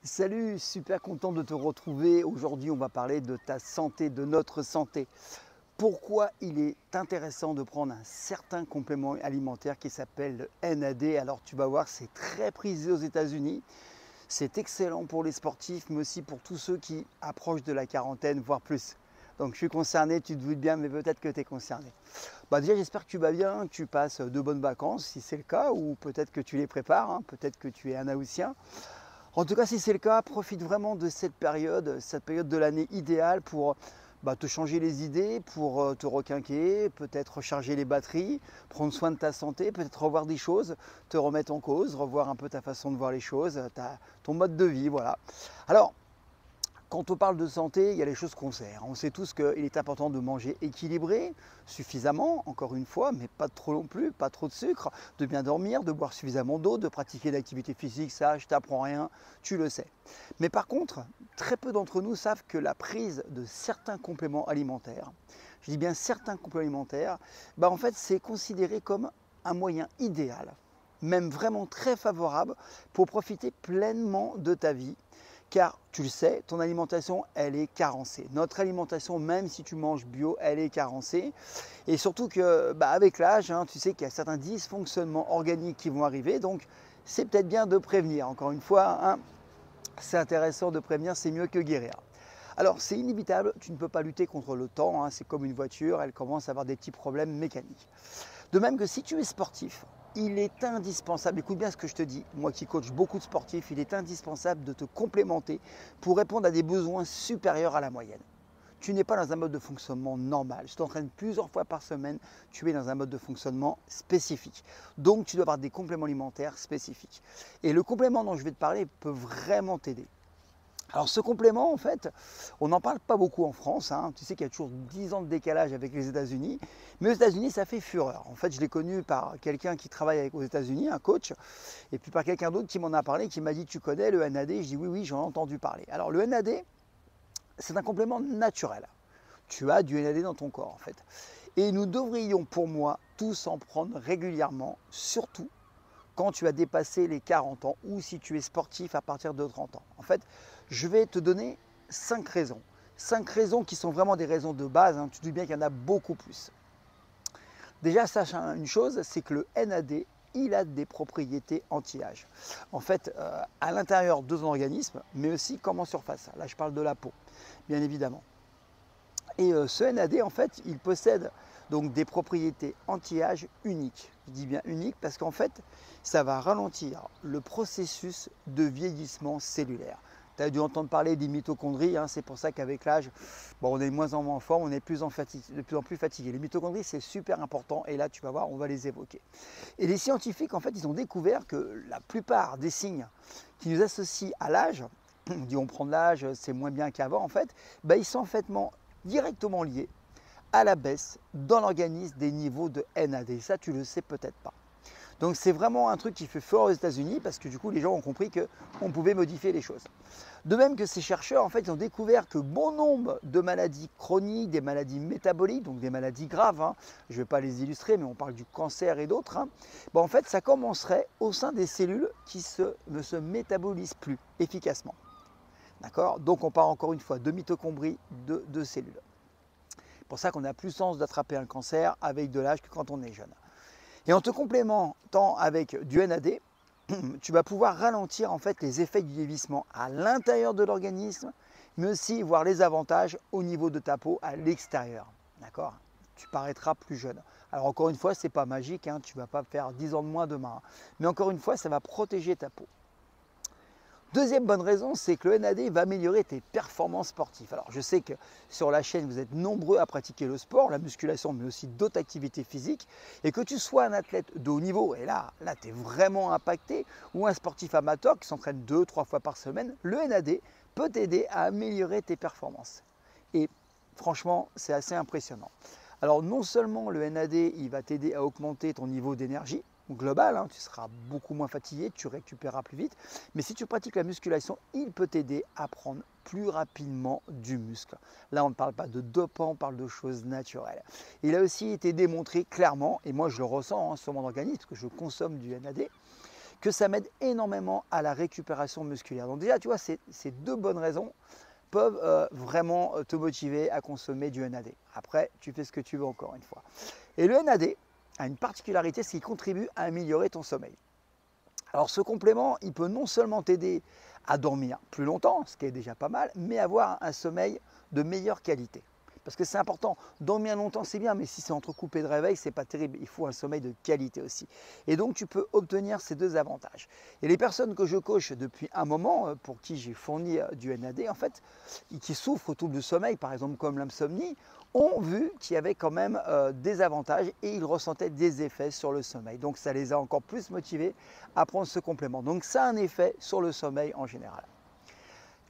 Salut, super content de te retrouver. Aujourd'hui, on va parler de ta santé, de notre santé. Pourquoi il est intéressant de prendre un certain complément alimentaire qui s'appelle le NAD. Alors tu vas voir, c'est très prisé aux États-Unis. C'est excellent pour les sportifs, mais aussi pour tous ceux qui approchent de la quarantaine, voire plus. Donc je suis concerné, tu te doutes bien, mais peut-être que tu es concerné. Déjà, j'espère que tu vas bien, que tu passes de bonnes vacances, si c'est le cas, ou peut-être que tu les prépares, hein, peut-être que tu es un Haussien. En tout cas, si c'est le cas, profite vraiment de cette période de l'année idéale pour te changer les idées, pour te requinquer, peut-être recharger les batteries, prendre soin de ta santé, peut-être revoir des choses, te remettre en cause, revoir un peu ta façon de voir les choses, ton mode de vie, voilà. Alors, quand on parle de santé, il y a les choses qu'on sait. On sait tous qu'il est important de manger équilibré, suffisamment, encore une fois, mais pas trop non plus, pas trop de sucre, de bien dormir, de boire suffisamment d'eau, de pratiquer l'activité physique, ça je t'apprends rien, tu le sais. Mais par contre, très peu d'entre nous savent que la prise de certains compléments alimentaires, je dis bien certains compléments alimentaires, en fait c'est considéré comme un moyen idéal, même vraiment très favorable pour profiter pleinement de ta vie. Car tu le sais, ton alimentation, elle est carencée. Notre alimentation, même si tu manges bio, elle est carencée. Et surtout que, avec l'âge, tu sais qu'il y a certains dysfonctionnements organiques qui vont arriver. Donc, c'est peut-être bien de prévenir. Encore une fois, c'est intéressant de prévenir, c'est mieux que guérir. Alors, c'est inévitable, tu ne peux pas lutter contre le temps. C'est comme une voiture, elle commence à avoir des petits problèmes mécaniques. De même que si tu es sportif, il est indispensable, écoute bien ce que je te dis, moi qui coach beaucoup de sportifs, il est indispensable de te complémenter pour répondre à des besoins supérieurs à la moyenne. Tu n'es pas dans un mode de fonctionnement normal. Je t'entraîne plusieurs fois par semaine, tu es dans un mode de fonctionnement spécifique. Donc tu dois avoir des compléments alimentaires spécifiques. Et le complément dont je vais te parler peut vraiment t'aider. Alors ce complément, en fait, on n'en parle pas beaucoup en France. Tu sais qu'il y a toujours 10 ans de décalage avec les États-Unis. Mais aux États-Unis, ça fait fureur. En fait, je l'ai connu par quelqu'un qui travaille aux États-Unis, un coach, et puis par quelqu'un d'autre qui m'en a parlé, qui m'a dit tu connais le NAD. Je dis oui, oui, j'en ai entendu parler. Alors le NAD, c'est un complément naturel. Tu as du NAD dans ton corps, en fait. Et nous devrions, pour moi, tous en prendre régulièrement, surtout quand tu as dépassé les 40 ans ou si tu es sportif à partir de 30 ans. En fait, je vais te donner 5 raisons. 5 raisons qui sont vraiment des raisons de base. Tu te dis bien qu'il y en a beaucoup plus. Déjà, sache une chose, c'est que le NAD, il a des propriétés anti-âge. En fait, à l'intérieur de ton organisme, mais aussi comme en surface. Là, je parle de la peau, bien évidemment. Et ce NAD, en fait, il possède donc des propriétés anti-âge uniques. Je dis bien uniques parce qu'en fait, ça va ralentir le processus de vieillissement cellulaire. Tu as dû entendre parler des mitochondries, c'est pour ça qu'avec l'âge, on est de moins en moins fort, on est de plus en plus fatigué. Les mitochondries, c'est super important et là, tu vas voir, on va les évoquer. Et les scientifiques, en fait, ils ont découvert que la plupart des signes qui nous associent à l'âge, on dit on prend de l'âge, c'est moins bien qu'avant, en fait, ils sont en fait directement liés à la baisse dans l'organisme des niveaux de NAD. Ça, tu le sais peut-être pas. Donc c'est vraiment un truc qui fait fort aux États-Unis parce que du coup, les gens ont compris qu'on pouvait modifier les choses. De même que ces chercheurs, en fait, ils ont découvert que bon nombre de maladies chroniques, des maladies métaboliques, donc des maladies graves, je ne vais pas les illustrer, mais on parle du cancer et d'autres, en fait, ça commencerait au sein des cellules qui ne se métabolisent plus efficacement. D'accord? Donc on part encore une fois de mitochondries, de cellules. C'est pour ça qu'on a plus chance d'attraper un cancer avec de l'âge que quand on est jeune. Et en te complémentant avec du NAD, tu vas pouvoir ralentir en fait les effets du vieillissement à l'intérieur de l'organisme, mais aussi voir les avantages au niveau de ta peau à l'extérieur. D'accord? Tu paraîtras plus jeune. Alors encore une fois, ce n'est pas magique, tu ne vas pas faire 10 ans de moins demain. Mais encore une fois, ça va protéger ta peau. Deuxième bonne raison, c'est que le NAD va améliorer tes performances sportives. Alors je sais que sur la chaîne, vous êtes nombreux à pratiquer le sport, la musculation, mais aussi d'autres activités physiques. Et que tu sois un athlète de haut niveau, et là tu es vraiment impacté, ou un sportif amateur qui s'entraîne 2-3 fois par semaine, le NAD peut t'aider à améliorer tes performances. Et franchement, c'est assez impressionnant. Alors non seulement le NAD, il va t'aider à augmenter ton niveau d'énergie, global, tu seras beaucoup moins fatigué, tu récupéreras plus vite. Mais si tu pratiques la musculation, il peut t'aider à prendre plus rapidement du muscle. Là, on ne parle pas de dopant, on parle de choses naturelles. Il a aussi été démontré clairement, et moi je le ressens sur mon organisme, parce que je consomme du NAD, que ça m'aide énormément à la récupération musculaire. Donc déjà, tu vois, ces deux bonnes raisons peuvent vraiment te motiver à consommer du NAD. Après, tu fais ce que tu veux encore une fois. Et le NAD a une particularité, c'est qu'il contribue à améliorer ton sommeil. Alors ce complément, il peut non seulement t'aider à dormir plus longtemps, ce qui est déjà pas mal, mais avoir un sommeil de meilleure qualité. Parce que c'est important, dormir longtemps c'est bien, mais si c'est entrecoupé de réveil, c'est pas terrible, il faut un sommeil de qualité aussi. Et donc tu peux obtenir ces deux avantages. Et les personnes que je coach depuis un moment, pour qui j'ai fourni du NAD en fait, et qui souffrent de troubles de sommeil, par exemple comme l'insomnie, ont vu qu'il y avait quand même des avantages et ils ressentaient des effets sur le sommeil. Donc ça les a encore plus motivés à prendre ce complément. Donc ça a un effet sur le sommeil en général.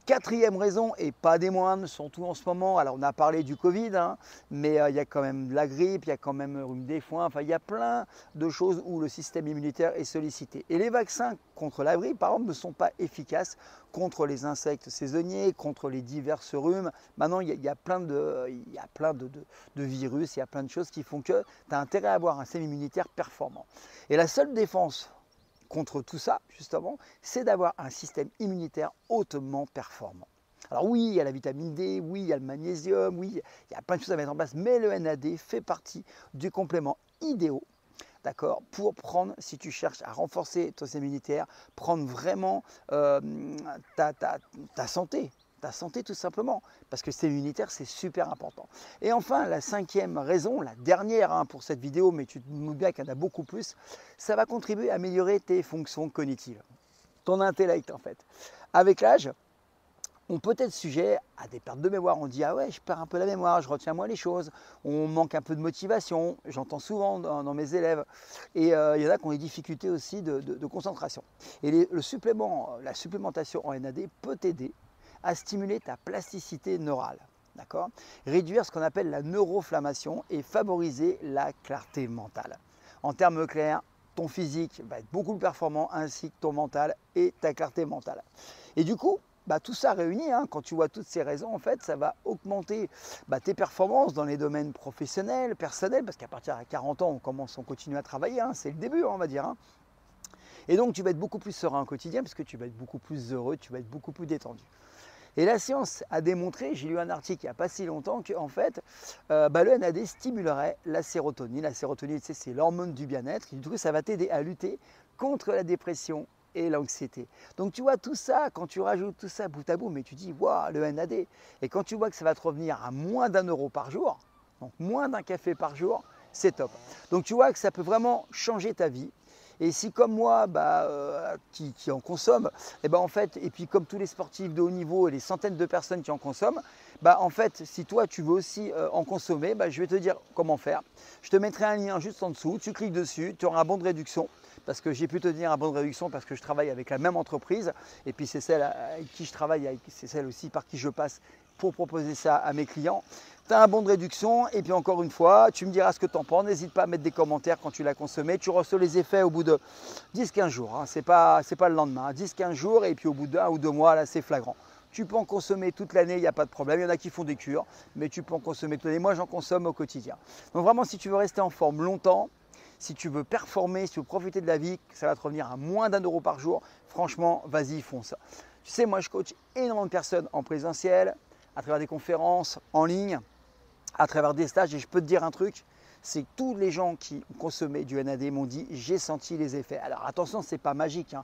Quatrième raison, et pas des moindres, surtout en ce moment, alors on a parlé du Covid, hein, mais il y a quand même de la grippe, il y a quand même le rhume des foins, enfin il y a plein de choses où le système immunitaire est sollicité. Et les vaccins contre la grippe, par exemple, ne sont pas efficaces contre les insectes saisonniers, contre les divers rhumes. Maintenant, il y a plein de virus, il y a plein de choses qui font que tu as intérêt à avoir un système immunitaire performant. Et la seule défense contre tout ça, justement, c'est d'avoir un système immunitaire hautement performant. Alors oui, il y a la vitamine D, oui, il y a le magnésium, oui, il y a plein de choses à mettre en place, mais le NAD fait partie du complément idéal, d'accord, pour prendre, si tu cherches à renforcer ton système immunitaire, prendre vraiment ta santé. Ta santé tout simplement, parce que le système immunitaire c'est super important. Et enfin la cinquième raison, la dernière pour cette vidéo, mais tu te doutes bien qu'il y en a beaucoup plus, ça va contribuer à améliorer tes fonctions cognitives, ton intellect en fait. Avec l'âge, on peut être sujet à des pertes de mémoire, on dit ah ouais je perds un peu la mémoire, je retiens moins les choses, on manque un peu de motivation, j'entends souvent dans mes élèves, et il y en a qui ont des difficultés aussi de concentration. Et la supplémentation en NAD peut t'aider à stimuler ta plasticité neurale, d'accord? Réduire ce qu'on appelle la neuroflammation et favoriser la clarté mentale. En termes clairs, ton physique va être beaucoup plus performant ainsi que ton mental et ta clarté mentale. Et du coup, tout ça réuni, quand tu vois toutes ces raisons, en fait, ça va augmenter tes performances dans les domaines professionnels, personnels, parce qu'à partir de 40 ans, on continue à travailler, c'est le début, on va dire. Et donc, tu vas être beaucoup plus serein au quotidien, parce que tu vas être beaucoup plus heureux, tu vas être beaucoup plus détendu. Et la science a démontré, j'ai lu un article il n'y a pas si longtemps, qu'en fait, le NAD stimulerait la sérotonine. La sérotonine, c'est l'hormone du bien-être. Et du coup, ça va t'aider à lutter contre la dépression et l'anxiété. Donc tu vois tout ça, quand tu rajoutes tout ça bout à bout, mais tu dis, waouh, le NAD. Et quand tu vois que ça va te revenir à moins d'1 € par jour, donc moins d'un café par jour, c'est top. Donc tu vois que ça peut vraiment changer ta vie. Et si comme moi, qui en consomme, en fait, et puis comme tous les sportifs de haut niveau et les centaines de personnes qui en consomment, en fait, si toi tu veux aussi en consommer, je vais te dire comment faire. Je te mettrai un lien juste en dessous, tu cliques dessus, tu auras un bon de réduction, parce que j'ai pu te dire un bon de réduction parce que je travaille avec la même entreprise, et puis c'est celle avec qui je travaille, c'est celle aussi par qui je passe pour proposer ça à mes clients. Tu as un bon de réduction et puis encore une fois, tu me diras ce que tu en penses. N'hésite pas à mettre des commentaires quand tu l'as consommé. Tu reçois les effets au bout de 10-15 jours. Ce n'est pas le lendemain. 10-15 jours et puis au bout d'1 ou 2 mois, là c'est flagrant. Tu peux en consommer toute l'année, il n'y a pas de problème. Il y en a qui font des cures, mais tu peux en consommer toute l'année. Moi, j'en consomme au quotidien. Donc vraiment, si tu veux rester en forme longtemps, si tu veux performer, si tu veux profiter de la vie, ça va te revenir à moins d'1 € par jour, franchement, vas-y, fonce. Tu sais, moi, je coach énormément de personnes en présentiel, à travers des conférences, en ligne, à travers des stages, et je peux te dire un truc, c'est que tous les gens qui ont consommé du NAD m'ont dit j'ai senti les effets. Alors attention, ce n'est pas magique,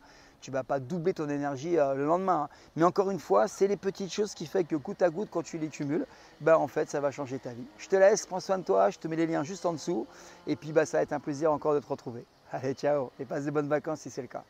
tu ne vas pas doubler ton énergie le lendemain, mais encore une fois, c'est les petites choses qui font que goutte à goutte, quand tu les cumules, en fait, ça va changer ta vie. Je te laisse, prends soin de toi, je te mets les liens juste en dessous, et puis ça va être un plaisir encore de te retrouver. Allez, ciao, et passe de bonnes vacances si c'est le cas.